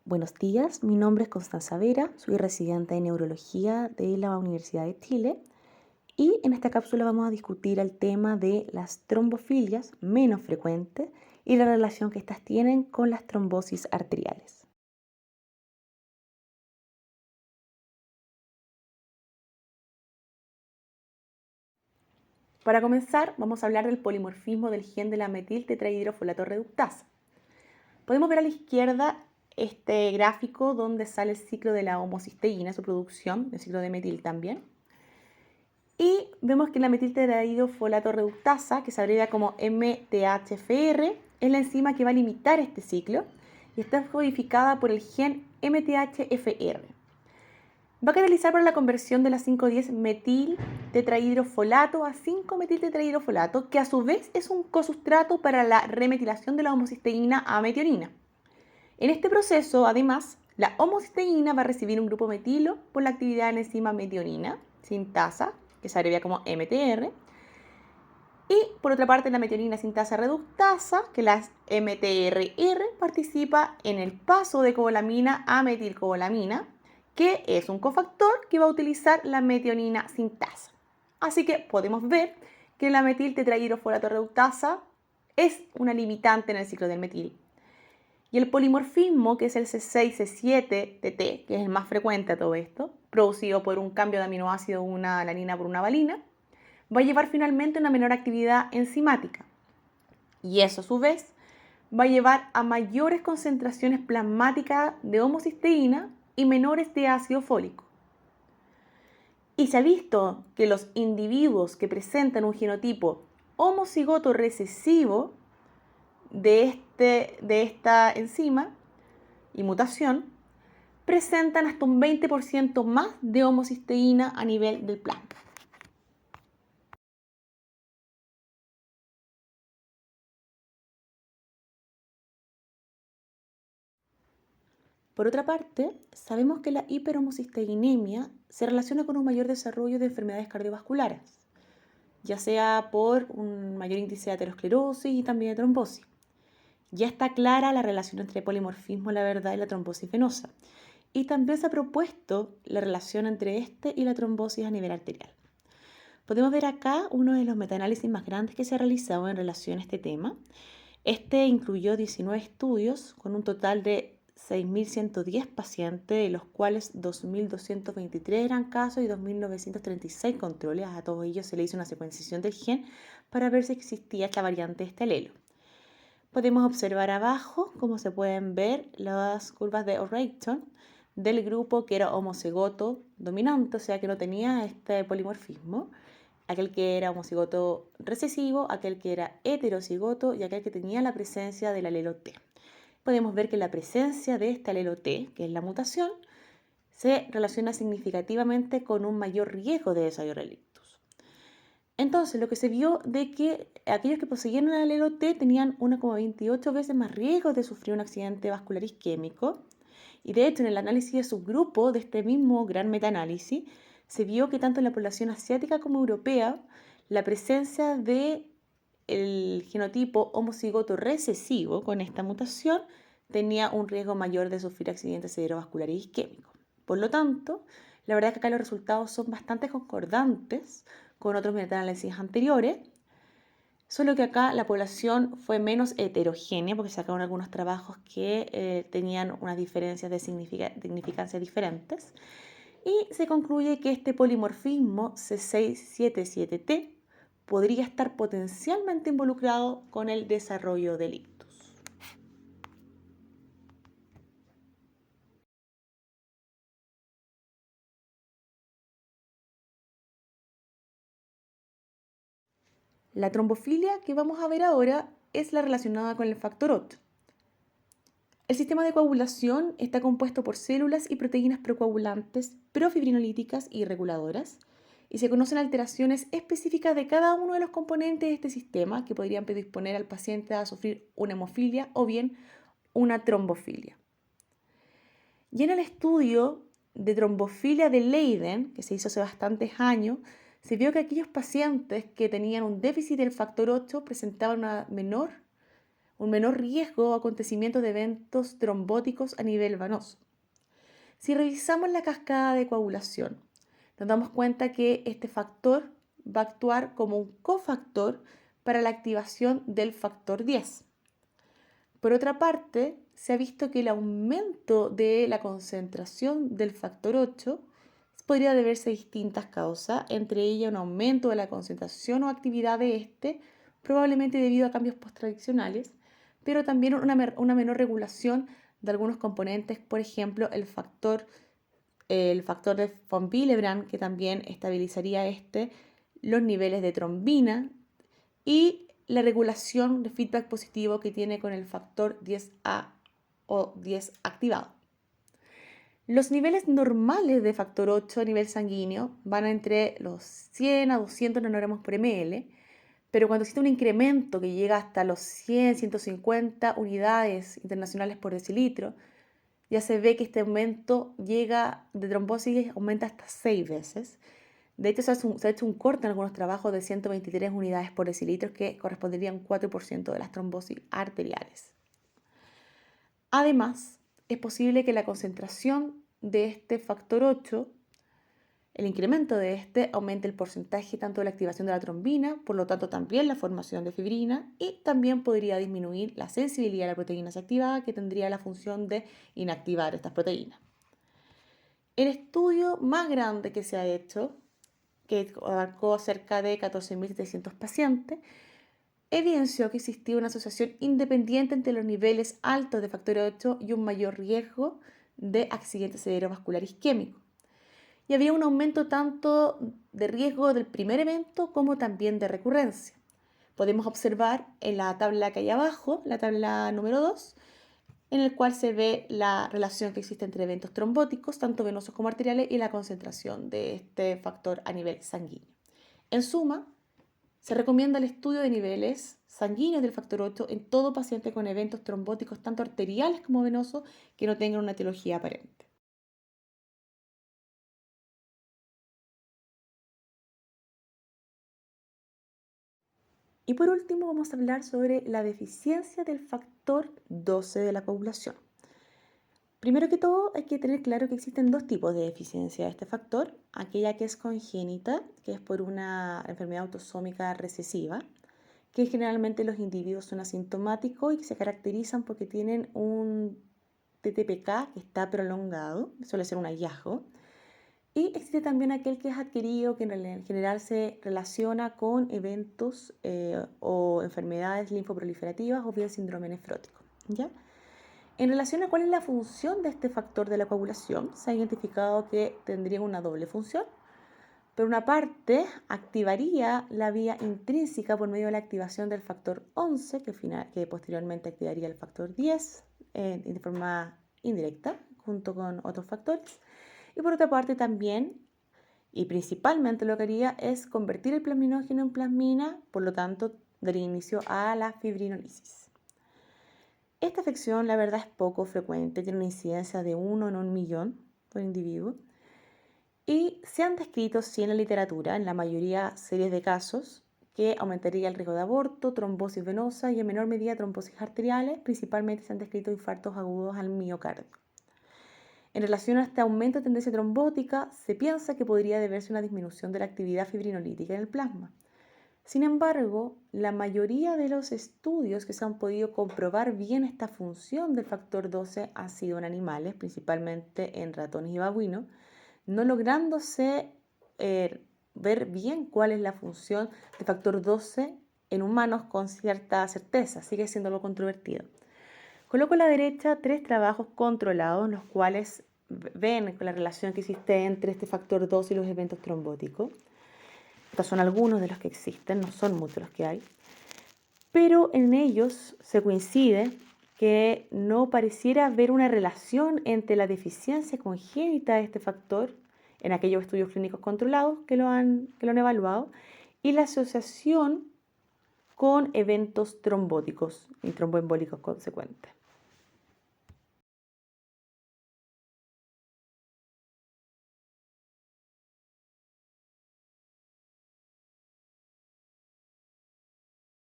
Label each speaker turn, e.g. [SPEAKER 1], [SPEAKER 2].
[SPEAKER 1] Buenos días, mi nombre es Constanza Vera, soy residente de neurología de la Universidad de Chile y en esta cápsula vamos a discutir el tema de las trombofilias menos frecuentes y la relación que estas tienen con las trombosis arteriales. Para comenzar, vamos a hablar del polimorfismo del gen de la metiltetrahidrofolato reductasa. Podemos ver a la izquierda este gráfico donde sale el ciclo de la homocisteína, su producción, el ciclo de metil también. Y vemos que la metiltetrahidrofolato reductasa, que se abrevia como MTHFR, es la enzima que va a limitar este ciclo y está codificada por el gen MTHFR. Va a catalizar por la conversión de la 5,10 metiltetrahidrofolato a 5-metiltetrahidrofolato, que a su vez es un cosustrato para la remetilación de la homocisteína a metionina. En este proceso, además, la homocisteína va a recibir un grupo metilo por la actividad de la enzima metionina sintasa, que se abrevia como MTR, y por otra parte la metionina sintasa reductasa, que la MTRR participa en el paso de cobalamina a metilcobalamina, que es un cofactor que va a utilizar la metionina sintasa. Así que podemos ver que la metiltetrahidrofolato reductasa es una limitante en el ciclo del metil. Y el polimorfismo, que es el C6-C7-TT, que es el más frecuente a todo esto, producido por un cambio de aminoácido una alanina por una valina, va a llevar finalmente a una menor actividad enzimática. Y eso a su vez va a llevar a mayores concentraciones plasmáticas de homocisteína y menores de ácido fólico. Y se ha visto que los individuos que presentan un genotipo homocigoto recesivo de esta enzima y mutación presentan hasta un 20% más de homocisteína a nivel del plasma. Por otra parte, sabemos que la hiperhomocisteinemia se relaciona con un mayor desarrollo de enfermedades cardiovasculares, ya sea por un mayor índice de aterosclerosis y también de trombosis. Ya está clara la relación entre el polimorfismo, la verdad, y la trombosis venosa. Y también se ha propuesto la relación entre este y la trombosis a nivel arterial. Podemos ver acá uno de los metaanálisis más grandes que se ha realizado en relación a este tema. Este incluyó 19 estudios con un total de 6.110 pacientes, de los cuales 2.223 eran casos y 2.936 controles. A todos ellos se le hizo una secuenciación del gen para ver si existía esta variante de este alelo. Podemos observar abajo, como se pueden ver, las curvas de O'Reilly del grupo que era homocigoto dominante, o sea que no tenía este polimorfismo, aquel que era homocigoto recesivo, aquel que era heterocigoto y aquel que tenía la presencia del alelo T. Podemos ver que la presencia de este alelo T, que es la mutación, se relaciona significativamente con un mayor riesgo de desarrollo de ictus. Entonces, lo que se vio de que aquellos que poseían el alelo T tenían 1,28 veces más riesgo de sufrir un accidente vascular isquémico. Y de hecho, en el análisis de subgrupo de este mismo gran metaanálisis, se vio que tanto en la población asiática como europea, la presencia de el genotipo homocigoto recesivo con esta mutación tenía un riesgo mayor de sufrir accidentes cerebrovasculares isquémicos. Por lo tanto, la verdad es que acá los resultados son bastante concordantes con otros metaanálisis anteriores, solo que acá la población fue menos heterogénea porque sacaron algunos trabajos que tenían unas diferencias de significancia diferentes y se concluye que este polimorfismo C677T podría estar potencialmente involucrado con el desarrollo del ictus. La trombofilia que vamos a ver ahora es la relacionada con el factor VIII. El sistema de coagulación está compuesto por células y proteínas procoagulantes, profibrinolíticas y reguladoras, y se conocen alteraciones específicas de cada uno de los componentes de este sistema que podrían predisponer al paciente a sufrir una hemofilia o bien una trombofilia. Y en el estudio de trombofilia de Leiden, que se hizo hace bastantes años, se vio que aquellos pacientes que tenían un déficit del factor 8 presentaban un menor riesgo o acontecimiento de eventos trombóticos a nivel venoso. Si revisamos la cascada de coagulación, nos damos cuenta que este factor va a actuar como un cofactor para la activación del factor 10. Por otra parte, se ha visto que el aumento de la concentración del factor 8 podría deberse a distintas causas, entre ellas un aumento de la concentración o actividad de este, probablemente debido a cambios posttradicionales, pero también una menor regulación de algunos componentes, por ejemplo, el factor de von Willebrand, que también estabilizaría los niveles de trombina y la regulación de feedback positivo que tiene con el factor 10A o 10 activado. Los niveles normales de factor 8 a nivel sanguíneo van entre los 100 a 200 nanogramos por ml, pero cuando existe un incremento que llega hasta los 100, 150 unidades internacionales por decilitro, ya se ve que este aumento de trombosis aumenta hasta 6 veces. De hecho, se ha hecho un corte en algunos trabajos de 123 unidades por decilitro, que correspondería a un 4% de las trombosis arteriales. Además, es posible que la concentración de este factor 8, el incremento de aumente el porcentaje tanto de la activación de la trombina, por lo tanto también la formación de fibrina, y también podría disminuir la sensibilidad a la proteína activada, que tendría la función de inactivar estas proteínas. El estudio más grande que se ha hecho, que abarcó cerca de 14.700 pacientes, evidenció que existía una asociación independiente entre los niveles altos de factor 8 y un mayor riesgo de accidente cerebrovascular isquémico. Y había un aumento tanto de riesgo del primer evento como también de recurrencia. Podemos observar en la tabla que hay abajo, la tabla número 2, en el cual se ve la relación que existe entre eventos trombóticos, tanto venosos como arteriales, y la concentración de este factor a nivel sanguíneo. En suma, se recomienda el estudio de niveles sanguíneos del factor 8 en todo paciente con eventos trombóticos tanto arteriales como venosos que no tengan una etiología aparente. Y por último vamos a hablar sobre la deficiencia del factor 12 de la coagulación. Primero que todo hay que tener claro que existen dos tipos de deficiencia de este factor, aquella que es congénita, que es por una enfermedad autosómica recesiva, que generalmente los individuos son asintomáticos y que se caracterizan porque tienen un TTPK que está prolongado, suele ser un hallazgo. Y existe también aquel que es adquirido, que en general se relaciona con eventos o enfermedades linfoproliferativas o bien síndrome nefrótico, ¿ya? En relación a cuál es la función de este factor de la coagulación, se ha identificado que tendría una doble función. Por una parte, activaría la vía intrínseca por medio de la activación del factor 11, que posteriormente activaría el factor 10 de forma indirecta, junto con otros factores. Y por otra parte también, y principalmente lo que haría es convertir el plasminógeno en plasmina, por lo tanto daría inicio a la fibrinolisis. Esta afección, la verdad, es poco frecuente, tiene una incidencia de 1 en 1.000.000 por individuo. Y se han descrito, sí, en la literatura, en la mayoría series de casos, que aumentaría el riesgo de aborto, trombosis venosa y en menor medida trombosis arteriales. Principalmente se han descrito infartos agudos al miocardio. En relación a este aumento de tendencia trombótica, se piensa que podría deberse a una disminución de la actividad fibrinolítica en el plasma. Sin embargo, la mayoría de los estudios que se han podido comprobar bien esta función del factor 12 han sido en animales, principalmente en ratones y babuinos, no lográndose ver bien cuál es la función del factor 12 en humanos con cierta certeza. Sigue siendo algo controvertido. Coloco a la derecha 3 trabajos controlados en los cuales ven la relación que existe entre este factor 12 y los eventos trombóticos. Estos son algunos de los que existen, no son muchos los que hay. Pero en ellos se coincide que no pareciera haber una relación entre la deficiencia congénita de este factor en aquellos estudios clínicos controlados que lo han evaluado y la asociación con eventos trombóticos y tromboembólicos consecuentes.